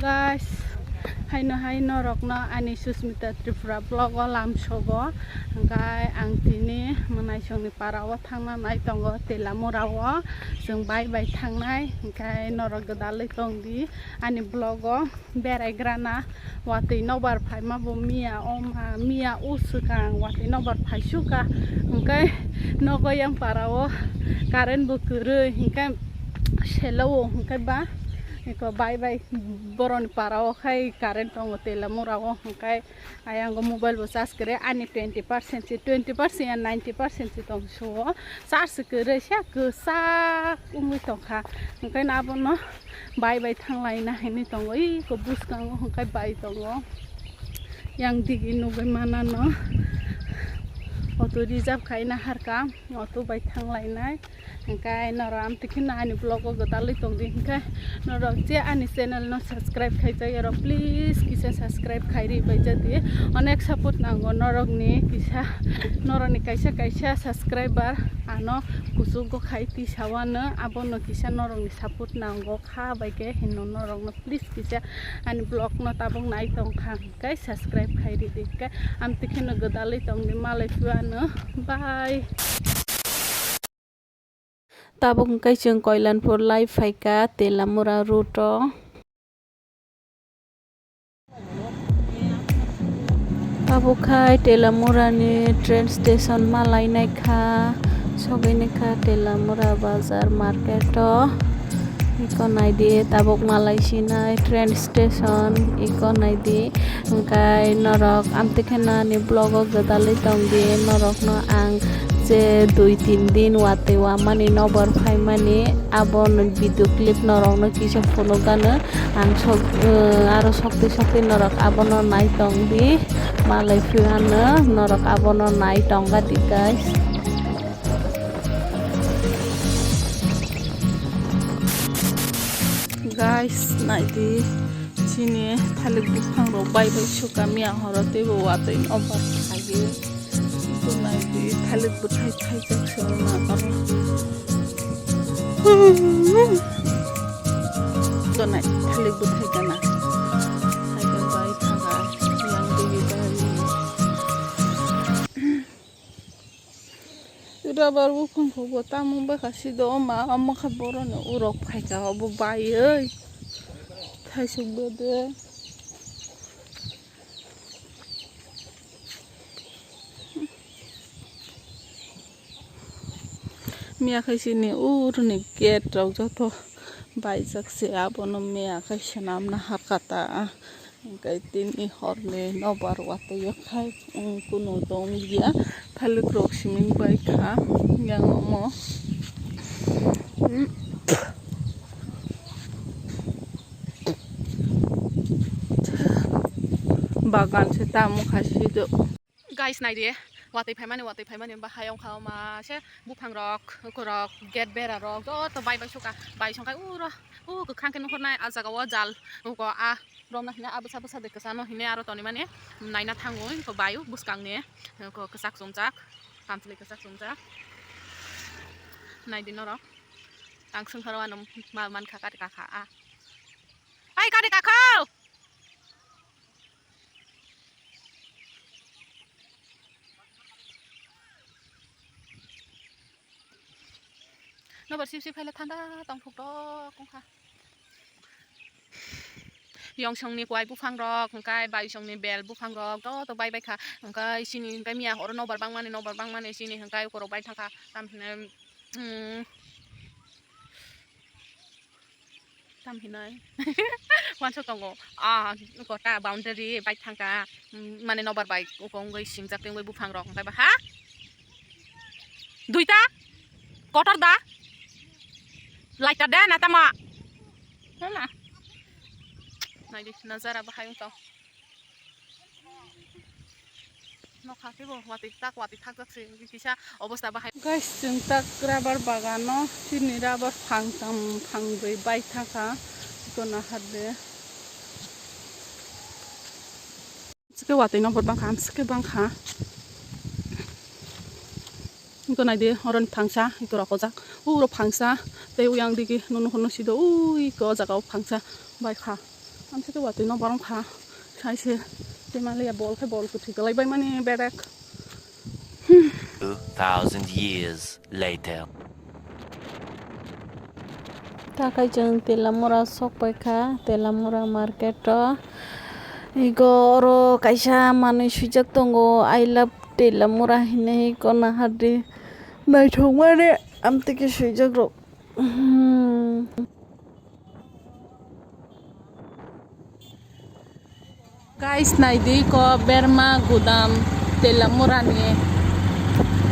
guys, hai norokno ani Susmita Tripura vlog lamsogo hingkai ang tini manai songni parao thangnai tongo telamurao जों bai thangnai hingkai norok godalai tongdi ani vlogo beraigrana watui nobar phaima bo mia oma mia usukang watui nobar phaisuka hingkai nogo yang parao current bo kurui hingkai selo hingkai ba iko bai boron parao khai current tongo telamurao hingkai ayang mobile bo charge kare ani 20% si 20% and 90% si tong so charge kare sya kusa umui tongkha hingkai nabono bai thanglai na hini tongo I ko buskang hingkai bai tongo yang digi nubai manano auto reserve khaina harka auto bai thanglai nai hingkai noram tikina ani vlog go dalai tongdi hingkai norok je ani channel no subscribe khaijai ero please kisa subscribe khairi bai jati onek support nango norok ni kisa noroni kaisa subscriber ano kusugo khaiti sawana abono kisa norok ni support nango kha bai ke hinno norok no please kisa ani vlog no tabong nai tongkha hingkai subscribe khairi dikkai am tikina go dalai tongdi malai fuano bye tabung kai chung Koilanpur lai phaika telamura route abukhai telamura ni train station malai naikha sogai naikha telamura bazar market iko naidi tabuk malai sinai train station iko naidi hingkai norok amtikhena ni vlog godalai tongdi norok no ang je 2-3 din wate wamani nobar phaimani abon video clip norok no kisa phono gana ang aro shokti norok abono nai tongdi malai fuana norok abono nai tonga di guys naidi sini thalik bukhang ro bai suka mia horote bo wate nobar khagi naidi thalik buthai jak sona aro to nai thalik buthai kana hai bai thaga yang digi bai ira barbu khong phobo tamu ba khasi do ma amma khaboro no urok phai ka bo bai ei thai sugbo de mia khaisi ni urni gate rok joto baijak se abono mia khaisi namna hakata hingkai tini horni nobar wato yakhai kuno dong dia thalik rok siming bai kha yang mo bagan se tamu khasi do guys naide watai phaimani bahayong khawma se buphang rok korok gate bera rok to bai suka bai songkai uro gokhang ke nohornai ajaga wa jal ko a romna hina abusa de kasano hine aro toni mane naina thangoi ko bayu buskang ne ko kasak somjak kamtli kasak somjak naidi norok ang sungkharwanam man kha kati kakha a ai kati kakhau nobar sip phaila thanda tongphuk to kongkha yong songni kwai buphang rok hingkai bai songni bel buphang rok to bai kha hingkai sini hingkai mia horo nobar bangmani sini hingkai korok bai thangkha tamhinai wanso tongo kota boundary bai thangka mane nobar bai ukongoi singjak tengoi buphang rok hingkai ba ha duita kotor da laita da na tama na naidi nazara bahayung to no khake bo wati tak jak se kisa obosta bahay guys jeng tak rabar bagano sini rabar phangbai bai thaka kona hadde sike wati no bor bang kham sike bang kha ko nai de horon phangsa ko rokojak uro phangsa te uyang digi nono hono sido ui ko jaga phangsa bai kha आमसे तो वाते न बारम खा खाइसे बेमालिया बल खाय बल कुथि गलायबाय माने Barack 2000 years later. Takai jeng telamura sokpaika telamura market igoro kaisa manui suijak tongo I love telamura hinai kona hadi naithok mane amtiki suijak rok guys naidi ko berma gudam telamura ni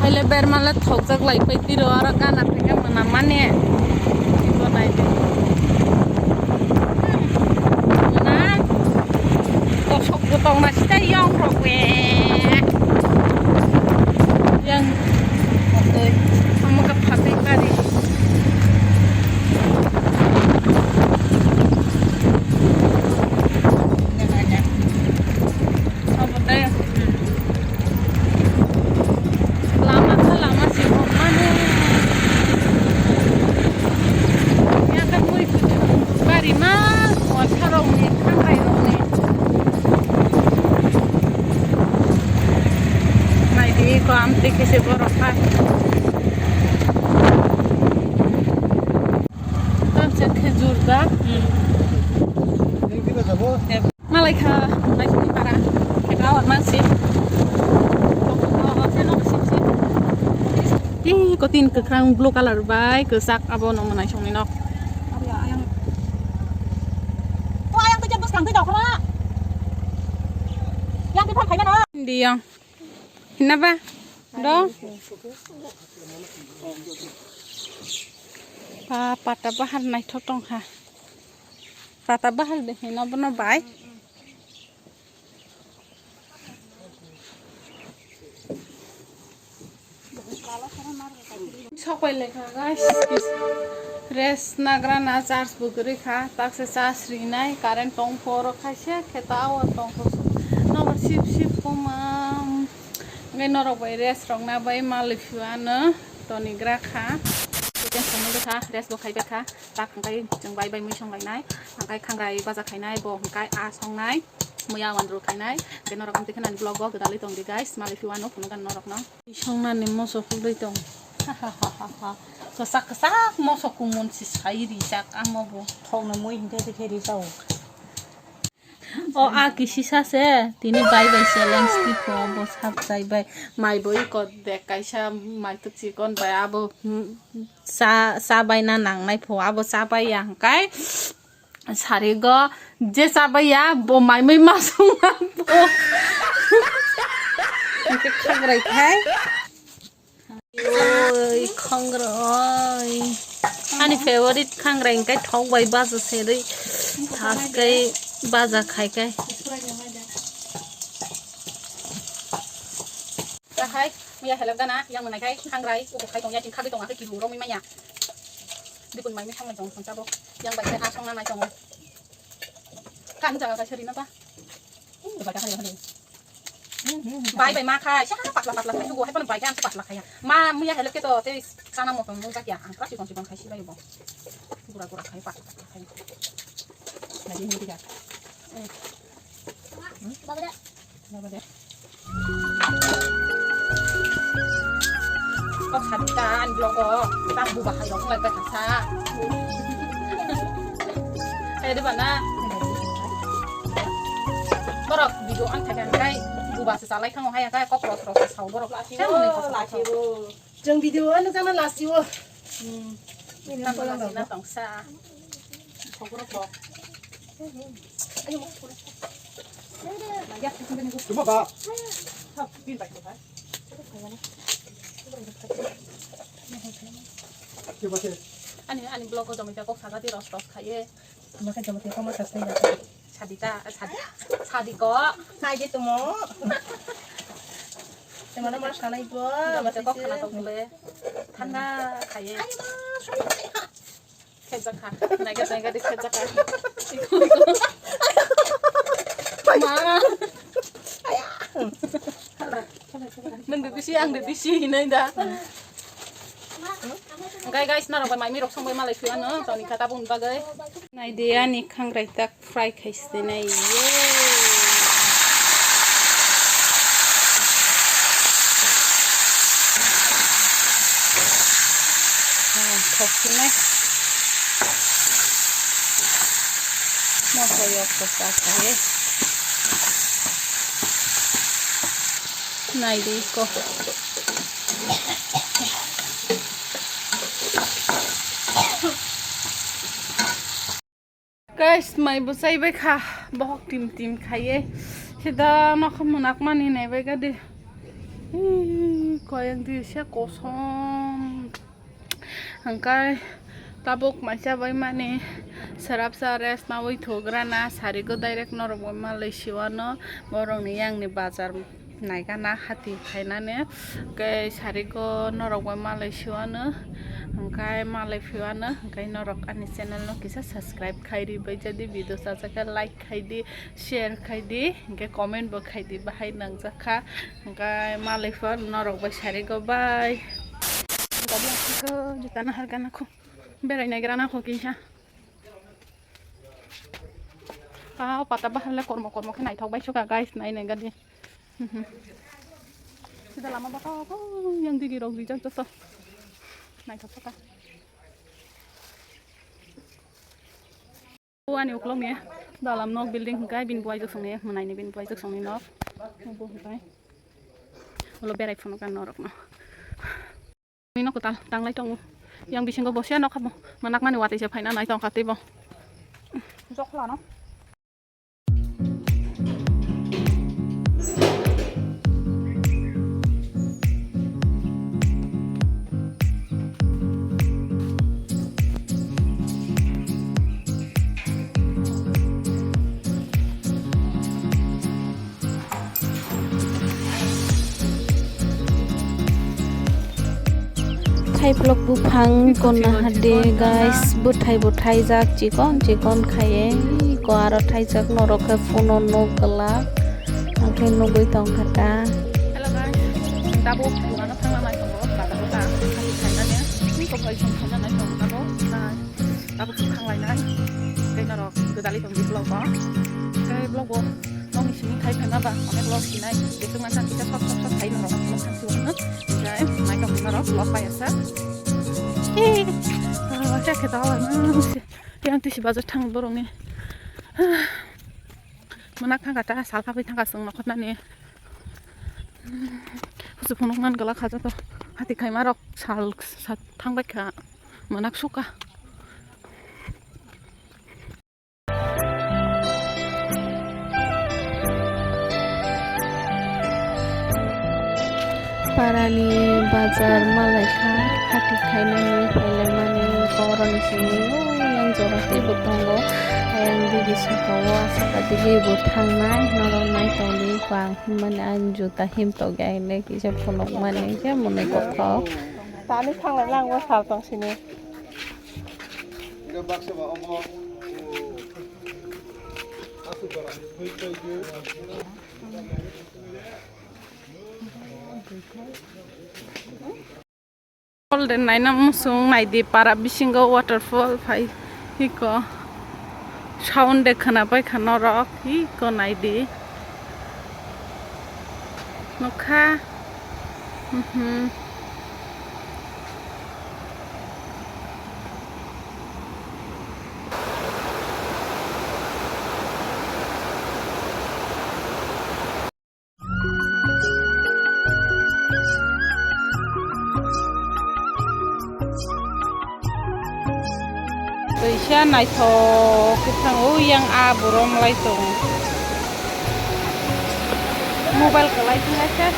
haile berma la thokjak laipai tiro aro kana theke mana mane iko naidi na to sok butong na sita yang rok we yang okay amaga phate kari amtiki se borokha tamse khejur da malai kha naikini para ekawat masih ko tin kekrang blue color bai kesak abo no manai songni nok ayang kejar bus kang ke dok kha yang ke phon khai na di yang hinaba do pa pata bahar nai thotong kha pata bahar de hina bono bai सबै लेखा guys race नाग्रा ना charge बुगरी खा ताकसे charge रिनाय current टंग फोरो खाइसे खेताव टंग नबर सिप सिप कोमा ngai norok bai res rong na bai malifuano tonigra kha chicken samul kha res bo khaibe kha tak kai jeng bai bai mui song lainai angkai khangrai baja khainai bo angkai a songnai muya wandru khainai ke norok amti khana vlog go gadali tong di guys malifuano phungan norok no songna ni moso khuloi tong ha ha ha ha so sak sak moso kumun si sai ri sak amobo thongna moi hinte de kheri sau o a kisi sase tini bai bai challenge ki ko bo sap sai bai mai boi ko de kaisa mai tu chi kon bai abo sa bai na nang nai pho abo sa bai yang kai sari go je sa bai ya bo mai mai ma sung na bo ke khangrai khai oi khangrai ani favorite khangrai kai thong bai ba se dei thas kai baza khai kai khai maya helak dana yang menai kai khangrai ubo khai tong ya tin khagi tong a ki lu ro mi maya dipun mai mi khang tong song chabo yang bai kai a song na mai tong kan ja ka cheri na ba ba ka khai bai bai ma khai cha pat la khai ubo hai pan bai kan pat la khai ma maya helak ke to te kana mo tong ka ya ang pra si kon khai si bai bo gura gura khai pat khai na di ni dia Bagada. Bagada. Kok sabitan bloko, tak buka kayo kung may katasa. Eh di mana? Borok video an tagan kay buba sa salay kang ohaya kay kok ros sa borok lasiwo. Jeng video ano sana lasiwo. Ini na lang na tong sa. Borok bo. Ayo mo. Cuma Pak. Ani blog ko jomita kok sagati ros khaye. Makan jomita ko mas asai Sadika sadiko. Saje tu mo. Temana mas kana ibu. Jomita kok kana tok mule. Thanda khaye. Khejaka. Naga di khejaka. Ma. Nang dibisi ang dibisi hinay da. Okay guys, narong may mirok song may malay ano, toni kata pun bagay. Idea ni khangrai tak fry khaiste nai ye khokhi nai mo koyo kosa khaye nai de ko guys mai busai bai kha bahok tim khaye sida no khamunak mani nai bai ga de koyang di sia kosom hangkai tabuk maisa bai mani sarap sares na oi thogra na sari go direct norok bai malaysia no borong ni yang ni bazar naika na hati khainane ke sari go norok bai malaysia no hangkai malai fiwana hangkai norok ani channel no kisa subscribe khairi bai jadi video sajaka like khaidi share khaidi hangkai comment bo khaidi bahai nangjaka hangkai malai fiwa norok bai sari go bai tadi aku juta na harga aku berai nagra na aku kisah patah bahala kormo ke naik thok bai suka guys nai gadi sudah lama banget yang digirok dijang tuh naik thok suka ani uklom ya dalam nok building kai bin buai jok songne menai ni bin buai jok songne nok bu kai ulo berai phone kan norok no ini aku tang lai tong yang bising go bosya nok kamu manak mani wati se phaina nai tong khati bo jok la no Thai vlog bufang kona hade guys buthai jak chikon khaye ko aro thai jak norok kha phone no gala angkai no goi tong khata hello guys tabu ano thangla mai tong ba ta ta khaina ne ni ko kai song khaina nai tong tabu tabu khang lai nai kai norok gedali tong di vlog ba kai vlog bo nong sini thai phana ba ame vlog sinai desu man kita sok thai norok vlog kan suwana guys mai tong norok vlog ba yasa saya ketawa yang di sebelah tang borong ni menak tang kata sal kapi tang kaseng nak nani sepunungan galak kaca tu hati kai marok sal tang baik menak suka parani bazar Malaysia hati kainani mani koron sini yang jorati butongo yang di sukawa sakati butang nai norong nai toli kwang mana anjuta him to gai le kisah ponok mani ke mone kotok tani thang lai lang wa sal tong sini golden nai na musung nai di para bisingo waterfall phai hiko sound dekhana pai khana rok hiko nai di nokha Isya naik to kita yang burung mulai tung mobile kelai sih aja